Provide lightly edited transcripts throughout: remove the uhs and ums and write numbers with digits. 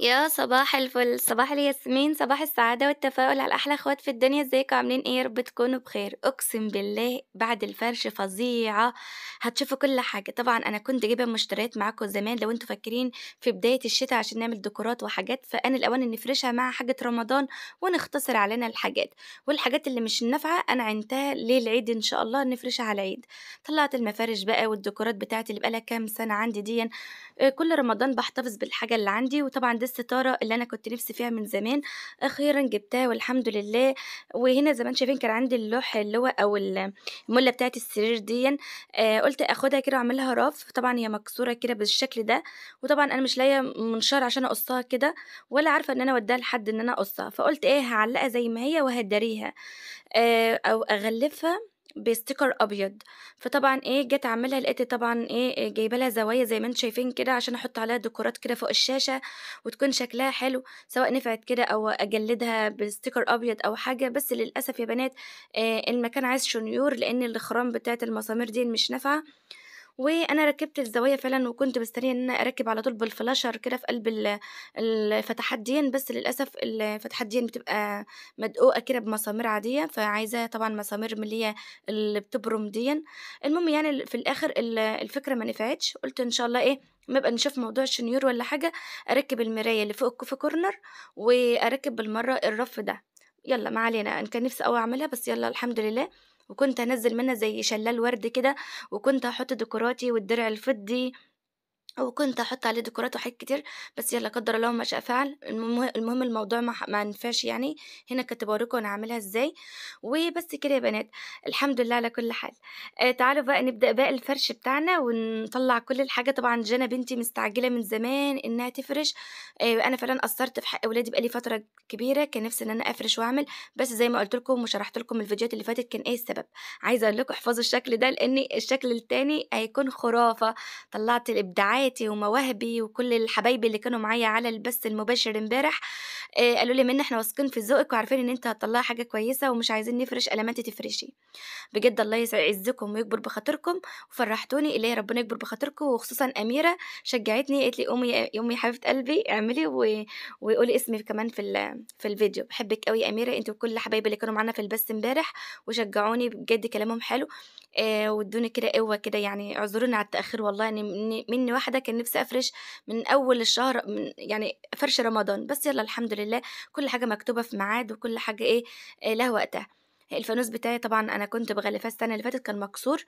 يا صباح الفل، صباح الياسمين، صباح السعادة والتفاؤل على أحلى أخوات في الدنيا، إزيكم عاملين إيه؟ يا رب تكونوا بخير، أقسم بالله بعد الفرش فظيعة، هتشوفوا كل حاجة، طبعًا أنا كنت جايبة مشتريات معاكم زمان لو أنتم فاكرين في بداية الشتا عشان نعمل ديكورات وحاجات، فآن الأوان إن نفرشها مع حاجة رمضان ونختصر علينا الحاجات، والحاجات اللي مش نافعة أنا عينتها للعيد إن شاء الله نفرشها على العيد، طلعت المفارش بقى والديكورات بتاعتي اللي بقى لها كام سنة عندي ديًّا كل رمضان باحتفظ بالحاجة اللي عندي، وطبعًا دي الستارة اللي أنا كنت نِفْسي فيها من زمان، أخيرًا جِبتها والحمد لله، وهنا زي ما أنتم شايفين كان عندي اللوح اللي هو أو المُلّة بتاعة السرير ديًّا، قُلت آخُدها كده وأعمل لها رَف، طبعًا هي مكسورة كده بالشكل ده، وطبعًا أنا مش لاقية منشار عشان أقصّها كده، ولا عارفة إن أنا أودّيها لحد إن أنا أقصّها، فقُلت إيه هاعلّقها زي ما هي وهاداريها. أو أغلّفها بsticker أبيض، فطبعًا إيه، جيت أعملها لقيت طبعًا إيه، جايبة لها زوايا زي ما أنتم شايفين كده عشان أحُط عليها ديكورات كده فوق الشاشة وتكون شكلها حلو، سواء نفعت كده أو أجلّدها بsticker أبيض أو حاجة، بس للأسف يا بنات المكان عايز شنيور لإن الخرام بتاعة المسامير دي مش نافعة، وأنا ركّبت الزوايا فعلًا وكنت مستنية إن أنا أركّب على طول بالفلاشر كده في قلب الفتحات ديًّا، بس للأسف الفتحات ديًّا بتبقى مدقوقة كده بمسامير عادية، فعايزاها طبعًا مسامير من اللي بتبرم ديًّا. المهم يعني في الآخر الفكرة ما نفعتش، قُلت إن شاء الله إيه، أمّا نبقى نشوف موضوع الشنيور والّا حاجة، أركّب المراية اللي فوق في corner وأركّب بالمرّة الرف ده. يالّا ما علينا، أنا كان نفسي أوي أعملها بس يالّا الحمد لله، وكنت هانزّل منها زي شلال ورد كده وكنت هاحط ديكوراتي والدرع الفضي وكنت هاحط عليه ديكورات وحاجات كتير، بس يالّا قدّر الله وما شاء فعل، المهم الموضوع ما نفعش يعني، هنا كنت باوريكم أنا هاعملها إزاي، وبس كده يا بنات، الحمد لله على كل حال. تعالوا بقى نبدأ باقي الفرش بتاعنا ونطلّع كل الحاجة، طبعًا جانا بنتي مستعجلة من زمان إنها تفرش، أنا فعلًا قصّرت في حق ولادي بقى لي فترة كبيرة، كان نفسي إن أنا أفرش وأعمل، بس زي ما قُلت لكم وشرحت لكم الفيديوهات اللي فاتت كان إيه السبب، عايزة أقول لكم احفظوا الشكل ده لإن الشكل التاني هيكون خرافة. طلّعت إبداعاتي ومواهبي وكل الحبايبي اللي كانوا معايا على البث المباشر امبارح، قالوا لي: "منى إحنا واثقين في ذوقِك وعارفين إن أنتِ هتطلّعي حاجة كويسة ومش عايزين نفرش إلا ما أنتِ تفرشي." بجد الله يعزكم ويكبر بخاطركم وفرحتوني، إلهي ربنا يكبر بخاطركم، وخصوصًا أميرة شجعتني قالت لي: "قومي يا حبيبة قلبي اعملي وقولي اسمي كمان في الفيديو." باحبِك أوي يا أميرة أنتِ وكل حبايبي اللي كانوا معانا في البث امبارح وشجعوني بجد كلامهم حلو، وادوني كده قوة كده يعني اعذروني على التأخير والله يعني مني واحدة كان نفسي أفرش من أول الشهر يعني فرش رمضان، بس يالّا الحمد لله كل حاجة مكتوبة في ميعاد وكل حاجة إيه، لها وقتها. الفانوس بتاعي طبعًا أنا كنت مغلفاه السنة اللي فاتت كان مكسور،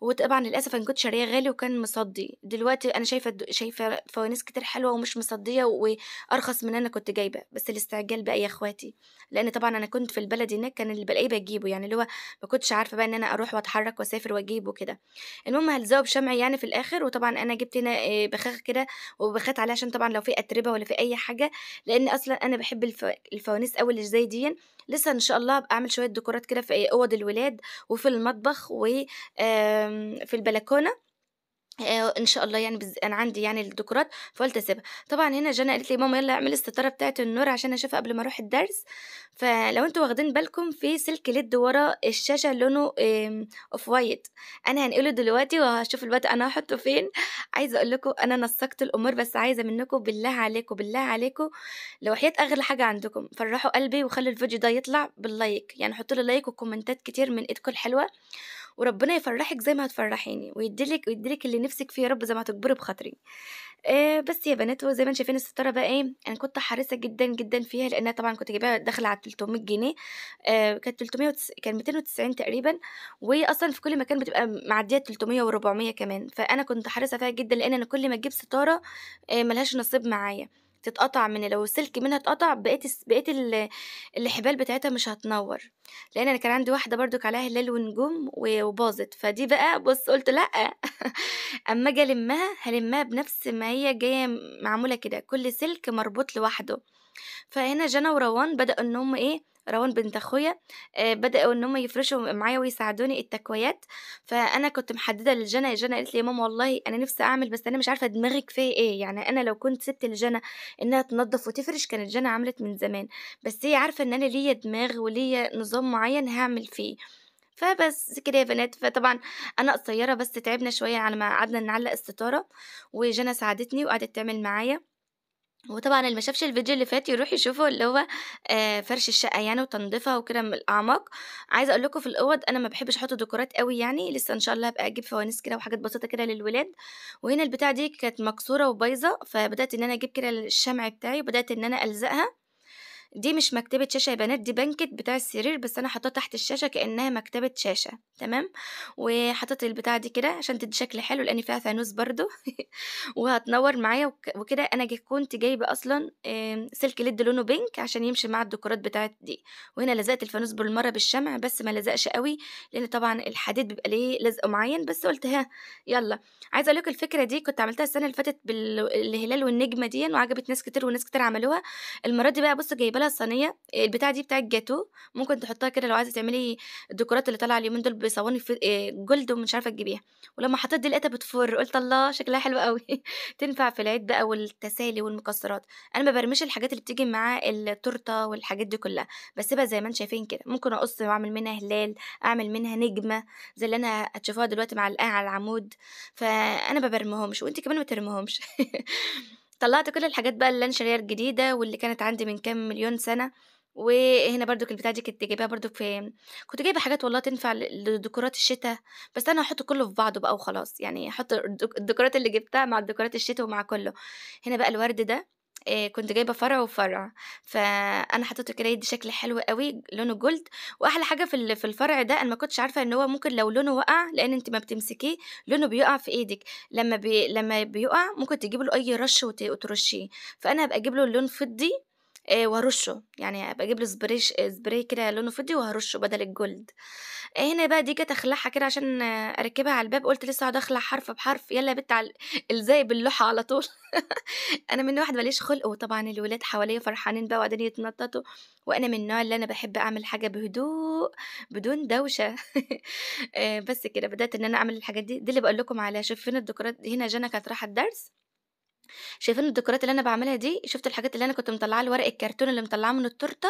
وطبعًا للأسف أنا كنت شارياه غالي وكان مصدّي، دلوقتي أنا شايفة فوانيس كتير حلوة ومش مصدّية وأرخص من اللي أنا كنت جايبة، بس الاستعجال بقى يا أخواتي، لإن طبعًا أنا كنت في البلد هناك كان اللي بالاقيه باجيبه، يعني اللي هو ما كنتش عارفة بقى إن أنا أروح وأتحرك وأسافر وأجيب وكده. المهم هالزقه بشمع يعني في الآخر، وطبعًا أنا جِبت هنا بخاخة كده وبخيت عليها عشان طبعًا لو في أتربة والّا في أي حاجة، لإن أصلًا أنا باحب الفوانيس أوي اللي زي ديًّا، لسه إن شاء الله هابقى أعمل شوية ديكورات كده في أوض الولاد وفي المطبخ في البلكونة. إن شاء الله يعني أنا عندي يعني الديكورات، فقُلت أسيبها. طبعًا هنا جانا قالت لي: "ماما يالّا اعملي الستارة بتاعة النور عشان أشوفها قبل ما أروح الدرس." فلو أنتم واخدين بالكم في سلك LED ورا الشاشة لونه off white، أنا هانقله دلوقتي وهاشوف الوقت أنا هاحطه فين. عايزة أقول لكم أنا نسّقت الأمور، بس عايزة منكم بالله عليكم، بالله عليكم لو وحياة أغلى حاجة عندكم فرّحوا قلبي وخلّوا الفيديو ده يطلع باللايك، يعني حطّوا لي لايك وكومنتات كتير من إيدكم الحلوة. وربنا يفرّحِك زي ما هتفرّحيني، ويدّي لِك اللي نِفْسِك فيه يا رب زي ما هتكبري بخاطري. بس يا بنات وزي ما أنتم شايفين الستارة بقى إيه، أنا كنت حريصة جدًا، جدًا فيها لإنها طبعًا كنت جايباها داخلة على 300 جنيه، كانت 290 تقريبًا، وهي أصلًا في كل مكان بتبقى معدية 300 و400 كمان، فأنا كنت حريصة فيها جدًا لإن أنا كل ما أجيب ستارة ما لهاش نصيب معايا، تتقطع مني لو السلك منها اتقطع بقية الحبال بتاعتها مش هتنوّر، لإن أنا كان عندي واحدة برضُك عليها هلال ونجوم وباظت، فدي بقى بُص قُلت لأ. أمّا آجي ألمّها، هالمّها بنفس ما هي جاية معمولة كده، كل سلك مربوط لوحده. فهنا جانا وروان بدأوا إن هُم إيه، روان بنت أخويا بدأوا إن هُم يفرشوا معايا ويساعدوني التكويات، فأنا كنت محددة لجانا، جانا قالت لي: "يا ماما والله أنا نفسي أعمل بس أنا مش عارفة دماغِك فيها إيه." يعني أنا لو كنت سِبت لجانا إنها تنضّف وتفرش كانت جانا عملت من زمان، بس هي عارفة إن أنا ليّا دماغ وليّا نظام معيّن هاعمل فيه. فبس كده يا بنات، فطبعًا أنا قصيّرة بس تعبنا شوية على ما قعدنا نعلّق الستارة، وجانا ساعدتني وقعدت تعمل معايا. وطبعًا اللي ما شافش الفيديو اللي فات يروح يشوفه اللي هو فرش الشقة يعني وتنضيفها وكده من الأعماق. عايزة أقول لكم في الأوض أنا ما باحبش أحط ديكورات أوي يعني، لسه إن شاء الله هابقى أجيب فوانيس كده وحاجات بسيطة كده للولاد. وهنا البتاعة دي كانت مكسورة وبايظة، فبدأت إن أنا أجيب كده الشمع بتاعي وبدأت إن أنا ألزقها. دي مش مكتبة شاشة يا بنات، دي بانكت بتاع السرير، بس أنا حاطاه تحت الشاشة كأنها مكتبة شاشة، تمام. وحطيت البتاعة دي كده عشان تدّي شكل حلو لإن فيها فانوس برضه وهتنوّر معايا وكده. أنا كنت جايبة أصلًا سلك ليد لونه pink عشان يمشي مع الديكورات بتاعة دي. وهنا لزقت الفانوس بالمرّة بالشمع بس ما لزقش أوي، لإن طبعًا الحديد بيبقى ليه لزق معيّن، بس قُلت يالّا. عايزة أقول لكم الفكرة دي كنت عملتها السنة اللي فاتت الهلال والنجمة ديًّا وعجبت ناس كتير وناس كتير عملوها. المرة دي بقى بُصّي جايبة لها صينية، البتاعة دي بتاعة جاتوه، ممكن تحطّيها كده لو عايزة تعملي الديكورات اللي طالعة اليومين دول بصواني جولد ومش عارفة تجيبيها. ولمّا حطيت دي لقيتها بتفُر، قُلت الله شكلها حلو أوي تنفع في العيد بقى والتسالي والمكسرات. أنا ما بارميش الحاجات اللي بتيجي مع التورتة والحاجات دي كلّها، باسيبها زي ما أنتم شايفين كده، ممكن أقص وأعمل منها هلال، أعمل منها نجمة زي اللي أنا هتشوفوها دلوقتي معلقاها على العمود. فأنا ما بارميهمش وأنتِ كمان ما ترميهمش طلّعت كل الحاجات بقى اللي أنا شارياها الجديدة واللي كانت عندي من كام مليون سَنة. وهنا برضُك البتاعة دي كنت جايباها برضُك كنت جايبة حاجات والله تنفع لديكورات الشتا، بس أنا هاحُط كلّه في بعضه بقى وخلاص، يعني هاحُط الديكورات اللي جبتها مع الديكورات الشتا ومع كلّه. هنا بقى الورد ده كنت جايبة فرع وفرع، فأنا حطيته كده يدّي شكل حلو أوي لونه جولد. وأحلى حاجة في الفرع ده أنا ما كنتش عارفة إن هو ممكن لو لونه وقع، لإن أنتِ أمّا بتمسكيه لونه بيقع في إيدِك، لمّا بيُقع ممكن تجيبي له أي رش وترشيه. فأنا هابقى أجيب له لون فضي وهارُشّه، يعني هابقى أجيب له spray كده لونه فضي وهارُشّه بدل الجولد. هنا بقى دي جيت أخلعها كده عشان أركبها على الباب، قُلت لسه هاقعد أخلع حرف بحرف، يالّا يا بت الزقي باللوحة على طول أنا من واحدة ما ليش خُلق، وطبعًا الولاد حواليّا فرحانين بقى وقاعدين يتنططوا. وأنا من النوع اللي أنا باحب أعمل حاجة بهدوء بدون دوشة بس كده بدأت إن أنا أعمل الحاجات دي اللي باقول لكم عليها. شايفين الديكورات دي، هنا جانا كانت رايحة الدرس، شايفين الديكورات اللي أنا باعملها دي، شُفتوا الحاجات اللي أنا كنت مطلّعاها الورق الكرتون اللي مطلّعاه من التورتة،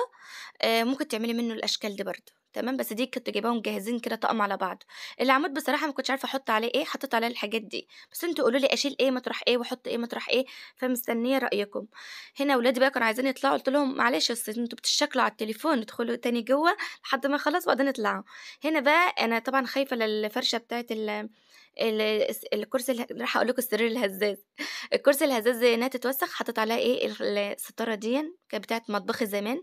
ممكن تعملي منه الأشكال دي برضه، تمام. بس دي كنت جايباهم جاهزين كده طقم على بعضه. العمود بصراحة ما كنتش عارفة أحط عليه إيه، حطيت عليه الحاجات دي، بس أنتم قولوا لي أشيل إيه مطرح إيه وأحط إيه مطرح إيه، فمستنية رأيكم. هنا ولادي بقى كانوا عايزين يطلعوا، قُلت لهم معلش أصل أنتم بتتشكلوا على التليفون، ادخلوا تاني جوّه لحد ما أخلّص وبعدين اطلعوا. هنا بقى أنا طبعًا خايفة للفرشة بتاعة الكرسي رايحة أقول لكم السرير الهزاز الكرسي الهزاز إنها تتوسخ، حطيت عليها إيه الستارة ديًّا كانت بتاعة مطبخي زمان،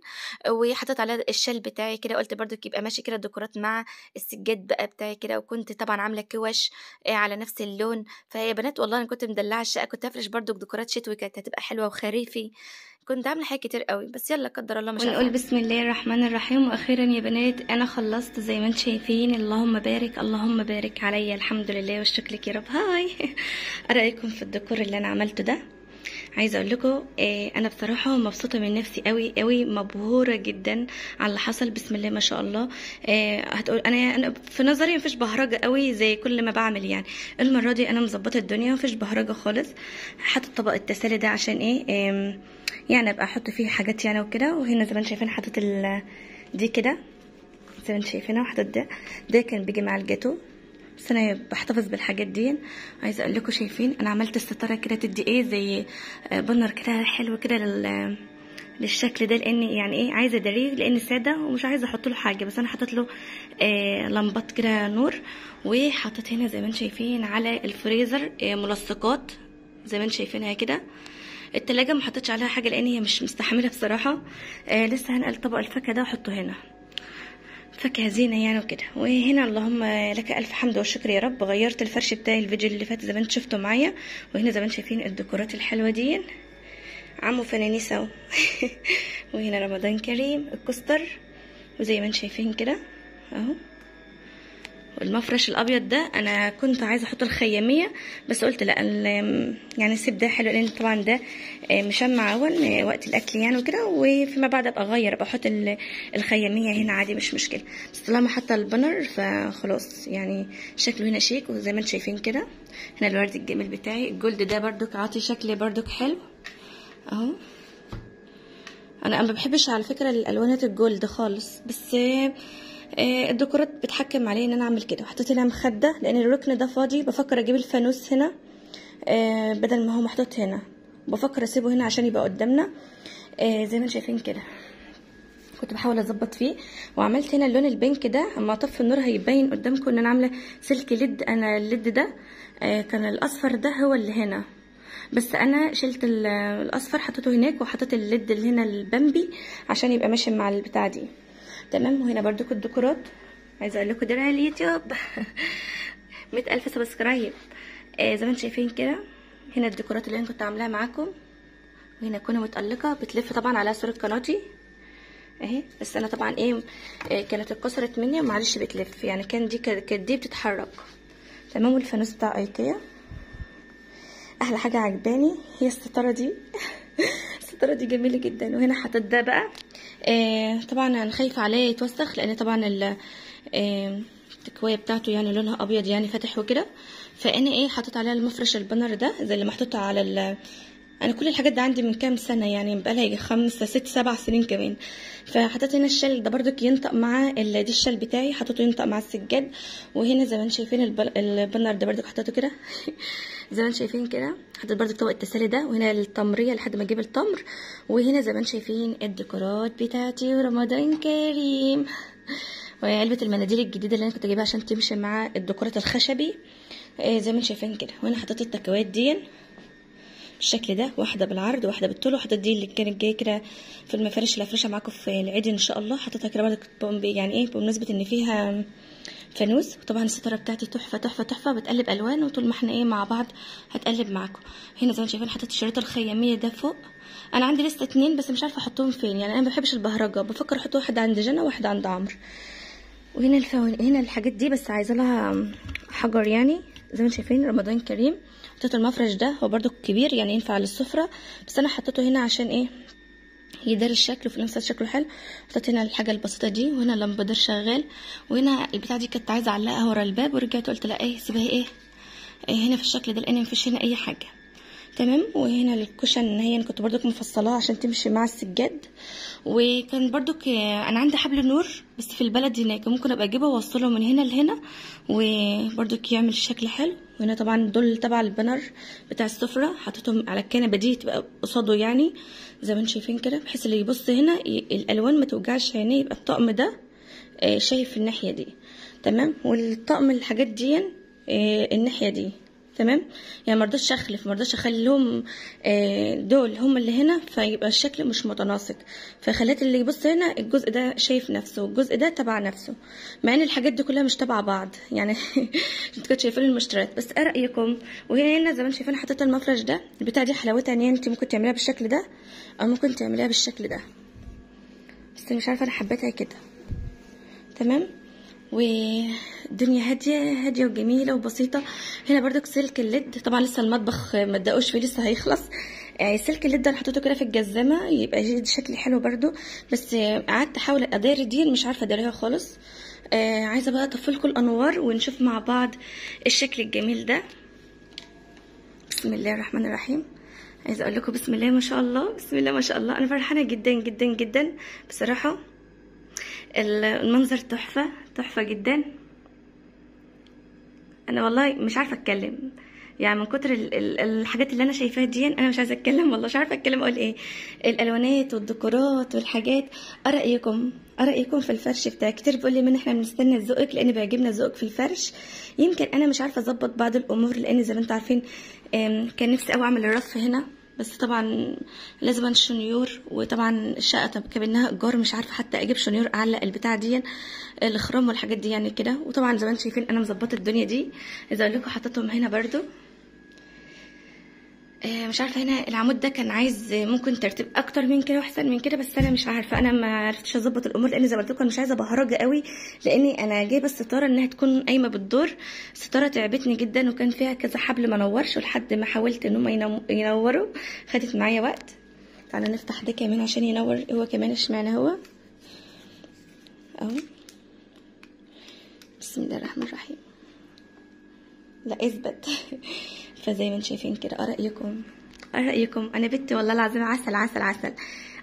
وحطيت عليها الشال بتاعي كده، قُلت برضُك يبقى ماشي كده الديكورات مع السجاد بقى بتاعي كده. وكنت طبعًا عاملة كِوَش على نفس اللون. فيا بنات والله أنا كنت مدلّعة الشقة، كنت هافرش برضُك ديكورات شتوي كانت هتبقى حلوة وخريفي، كنت عاملة حاجات كتير أوي، بس يالّا قدّر الله ما شاء ونقول فعل. بسم الله الرحمن الرحيم. واخيرا يا بنات انا خلصت زي ما انتم شايفين، اللهم بارك اللهم بارك عليا، الحمد لله والشكر لك يا رب. هاي ايه رايكم في الديكور اللي انا عملته ده؟ عايزه اقول لكم انا بصراحه مبسوطه من نفسي قوي قوي، مبهوره جدا على اللي حصل. بسم الله ما شاء الله. هتقول انا في نظري مفيش بهرجه قوي زي كل ما بعمل يعني. المره دي انا مظبطه الدنيا مفيش بهرجه خالص. حاطه طبق التسالي ده عشان ايه يعني ابقى احط فيه حاجات يعني وكده. وهنا زي ما انتم شايفين حطيت دي كده زي ما انتم شايفينها، وحطيت ده كان بيجي مع الجاتو، بس انا بحتفظ بالحاجات دي. عايزه اقول لكم شايفين انا عملت الستاره كده تدي ايه زي بنر كده حلو كده للشكل ده، لان يعني ايه عايزه اداريه لان ساده ومش عايزه احط له حاجه، بس انا حطيت له لمبات كده نور. وحطيت هنا زي ما انتم شايفين على الفريزر ملصقات زي ما انتم شايفينها كده. التلاجة ما حطيتش عليها حاجه لان هي مش مستحمله بصراحه. لسه هنقل طبق الفاكهه ده واحطه هنا، فاكهة زينة يعني وكده. وهنا اللهم لك ألف حمد والشكر يا رب، غيرت الفرش بتاعي الفيديو اللي فات زي ما انتم شفتوا معايا. وهنا زي ما انتم شايفين الديكورات الحلوة دي عمو فنانيس اهو وهنا رمضان كريم الكستر، وزي ما انتم شايفين كده اهو. والمفرش الابيض ده انا كنت عايزه احط الخياميه، بس قلت لا يعني سيب ده حلو لان طبعا ده مشمع اول وقت الاكل يعني وكده، وفيما بعد ابقى اغير ابقى احط الخياميه هنا عادي مش مشكله. بس طالما حاطه البنر فخلاص يعني شكله هنا شيك. وزي ما انتم شايفين كده هنا الورد الجميل بتاعي الجولد ده بردك عاطي شكل بردك حلو اهو. انا ما بحبش على فكره الالوانات الجولد خالص، بس الديكورات بتحكم عليه ان انا اعمل كده. وحطيت هنا مخده لان الركن ده فاضي، بفكر اجيب الفانوس هنا بدل ما هو محطوط هنا. بفكر اسيبه هنا عشان يبقى قدامنا. زي ما انتم شايفين كده كنت بحاول اظبط فيه، وعملت هنا اللون البينك ده. اما اطفي النور هيبين قدامكم ان انا عامله سلك ليد. انا الليد ده كان الاصفر ده هو اللي هنا، بس انا شلت الاصفر حطيته هناك، وحطيت الليد اللي هنا البامبي عشان يبقى ماشي مع البتاع دي. تمام. وهنا برضو الديكورات، عايزه اقول لكم درع اليوتيوب 100,000 سبسكرايب. زي ما انتم شايفين كده هنا الديكورات اللي انا كنت عاملاها معاكم، وهنا كونه متقلقه بتلف طبعا على صوره قناتي اهي. بس انا طبعا كانت اتكسرت مني ومعلش بتلف، يعني كانت دي بتتحرك. تمام. والفانوس بتاع ايكيا. احلى حاجه عجباني هي الستاره دي الستاره دي جميله جدا. وهنا حطيت ده بقى طبعا انا خايفه عليه يتوسخ، لان طبعا التكويه بتاعته يعني لونها ابيض يعني فاتح وكده. فانا حطيت عليها المفرش البنر ده زي اللي محطوط على انا كل الحاجات دي عندي من كام سنه، يعني بقالها 5 6 7 سنين كمان. فحطيت هنا الشال ده برضك ينطق مع دي الشال بتاعي، حطيته ينطق مع السجاد. وهنا زي ما انتم شايفين البنر ده برضك حطيته كده زي ما انتم شايفين كده. حطيت برضك طبق التسالي ده، وهنا التمريه لحد ما اجيب التمر. وهنا زي ما انتم شايفين الديكورات بتاعتي. ورمضان كريم. وهي علبه المناديل الجديده اللي انا كنت جايبها عشان تمشي مع الديكورات الخشبي زي ما انتم شايفين كده. وهنا حطيت التكويات دي بالشكل ده، واحده بالعرض واحده بالطول. وحطيت دي اللي كانت جايه كده في المفارش اللي هفرشها معاكم في العيد ان شاء الله. حطيتها كده برضه يعني بمناسبه ان فيها فانوس. وطبعا الستاره بتاعتي تحفه تحفه تحفه، بتقلب الوان، وطول ما احنا مع بعض هتقلب معاكم. هنا زي ما شايفين حطيت الشريط الخياميه ده فوق. انا عندي لسه 2 بس مش عارفه احطهم فين، يعني انا ما بحبش البهرجه، بفكر احط واحده عند جنى وواحده عند عمرو. وهنا هنا الحاجات دي بس عايزه لها حجر، يعني زي ما شايفين. رمضان كريم. حطيت المفرش ده، هو برضو كبير يعني ينفع للسفره، بس انا حطيته هنا عشان يداري الشكل وفي نفس الوقت شكله حلو. حطيت هنا الحاجه البسيطه دي. وهنا لمبدر شغال. وهنا البتاعه دي كنت عايزه اعلقها ورا الباب، ورجعت قلت لا سيبها هنا في الشكل ده، لان مفيش هنا اي حاجه. تمام. وهنا الكوشن هي كنت برضو مفصلاها عشان تمشي مع السجاد. وكان برضو انا عندي حبل نور بس في البلد هناك، ممكن ابقى اجيبه واوصله من هنا لهنا وبرضو يعمل شكل حلو. وهنا طبعا دول تبع البنر بتاع السفره، حطيتهم على الكنبه دي تبقى قصاده، يعني زي ما انتم شايفين كده، بحيث اللي يبص هنا الالوان ما توجعش عينيه، يبقى الطقم ده شايف الناحيه دي. تمام. والطقم الحاجات دي الناحيه دي. تمام. يعني مرضاش اخلف، مرضاش اخليهم دول هم اللي هنا فيبقى الشكل مش متناسق، فخليت اللي يبص هنا الجزء ده شايف نفسه والجزء ده تبع نفسه، مع ان الحاجات دي كلها مش تبع بعض يعني انتوا كنتوا شايفين المشتريات. بس ايه رايكم؟ وهنا زي ما انتم شايفين حطيت المفرش ده. البتاع دي حلاوتها ان انت ممكن تعمليها بالشكل ده او ممكن تعمليها بالشكل ده، بس مش عارفه انا حبيتها كده. تمام. والدنيا هاديه وجميله وبسيطه. هنا برضك سلك الليد، طبعا لسه المطبخ ما اتدقوش فيه، لسه هيخلص. سلك الليد ده انا حطيته كده في الجزمه يبقى شكلي حلو برضو، بس قعدت احاول اداري دي مش عارفه اداريها خالص. عايزه بقى اطفي لكم الانوار ونشوف مع بعض الشكل الجميل ده. بسم الله الرحمن الرحيم. عايزه اقول لكم بسم الله ما شاء الله، بسم الله ما شاء الله. انا فرحانه جدا جدا جدا بصراحه، المنظر تحفه جدا. انا والله مش عارفه اتكلم، يعني من كتر الحاجات اللي انا شايفاها دي انا مش عايزه اتكلم، والله مش عارفه اتكلم اقول ايه. الالوانات والديكورات والحاجات. رايكم في الفرش بتاعي. كتير بيقول لي من احنا بنستنى ذوقك لان بيعجبنا ذوقك في الفرش. يمكن انا مش عارفه اظبط بعض الامور، لان زي ما انتم عارفين كان نفسي قوي اعمل الرف هنا، بس طبعا لازم شنيور، وطبعا الشقه كابنها ايجار، مش عارفه حتى اجيب شنيور اعلق البتاع دي الخرام والحاجات دي يعني كده. وطبعا زي ما انتم شايفين انا مظبطه الدنيا دي. اذا اقول لكم حطيتهم هنا برضو مش عارفه. هنا العمود ده كان عايز ممكن ترتيب اكتر من كده واحسن من كده، بس انا مش عارفه، انا ما عرفتش اظبط الامور، لان زي ما قلت لكم مش عايزه بهرجه قوي، لاني انا جايبه الستاره انها تكون قايمه بالدور. الستاره تعبتني جدا وكان فيها كذا حبل ما نورش، ولحد ما حاولت ان هم ينوروا خدت معايا وقت. تعالى نفتح ده كمان عشان ينور هو كمان. اشمعنى هو اهو. بسم الله الرحمن الرحيم. لا اثبت فزي ما انتم شايفين كده. رايكم انا بنتي والله العظيم عسل عسل عسل.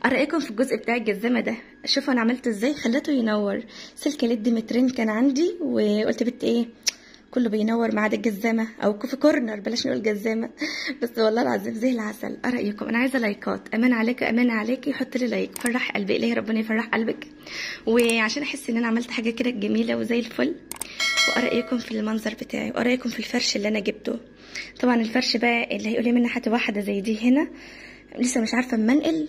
رايكم في الجزء بتاع الجزمه ده. شوفوا انا عملت ازاي، خليته ينور. سلك ليد مترين كان عندي، وقلت بنت كله بينور ما عدا الجزامه او كوفي كورنر، بلاش نقول جزامه. بس والله العظيم زي العسل. ايه رايكم؟ انا عايزه لايكات، امان عليك امان عليكي، حط لي لايك، فرح قلبي. الهي ربنا يفرح قلبك، وعشان احس ان انا عملت حاجه كده جميله وزي الفل. وايه رايكم في المنظر بتاعي؟ وايه رايكم في الفرش اللي انا جبته؟ طبعا الفرش بقى اللي هيقول لي منها حتى واحده زي دي هنا، لسه مش عارفه اما انقل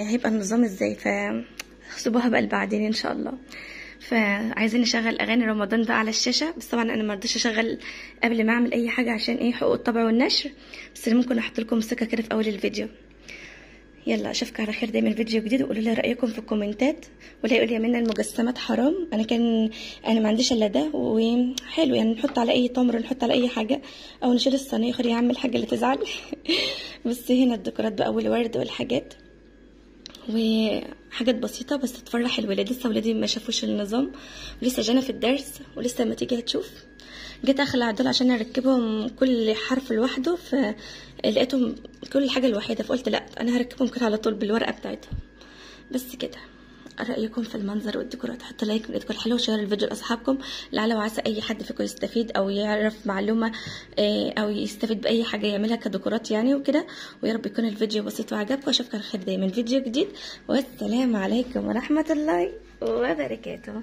هيبقى النظام ازاي، فاحسبوها بقى بعدين ان شاء الله. فعايزين نشغل اغاني رمضان بقى على الشاشه، بس طبعا انا ما رضيتش اشغل قبل ما اعمل اي حاجه عشان ايه حقوق الطبع والنشر، بس ممكن احط لكم موسيقى كده في اول الفيديو. يلا اشوفكم على خير دايما فيديو جديد، وقولوا لي رايكم في الكومنتات. ولا يقول لي يا منى المجسمات حرام، انا ما عنديش الا ده وحلو يعني، نحط على اي تمر، نحط على اي حاجه، او نشيل الصينيه خير يا عم الحاجه اللي تزعل. بس هنا الديكورات بقى والورد والحاجات وحاجات بسيطه بس تفرح الولاد. لسه ولادي ما شافوش النظام، ولسه جانا في الدرس، ولسه ما تيجي هتشوف. جيت اخلع دول عشان اركبهم كل حرف لوحده، فلقيتهم كل حاجه الوحيده، فقلت لا انا هركبهم كده على طول بالورقه بتاعتهم. بس كده. رايكم في المنظر والديكورات؟ حطوا لايك من ايدكم الحلوه، وشير الفيديو لاصحابكم لعل وعسى اي حد فيكم يستفيد او يعرف معلومه او يستفيد باي حاجه يعملها كديكورات يعني وكده. ويا رب يكون الفيديو بسيط وعجبكم، اشوفكم على خير دايما فيديو جديد، والسلام عليكم ورحمه الله وبركاته.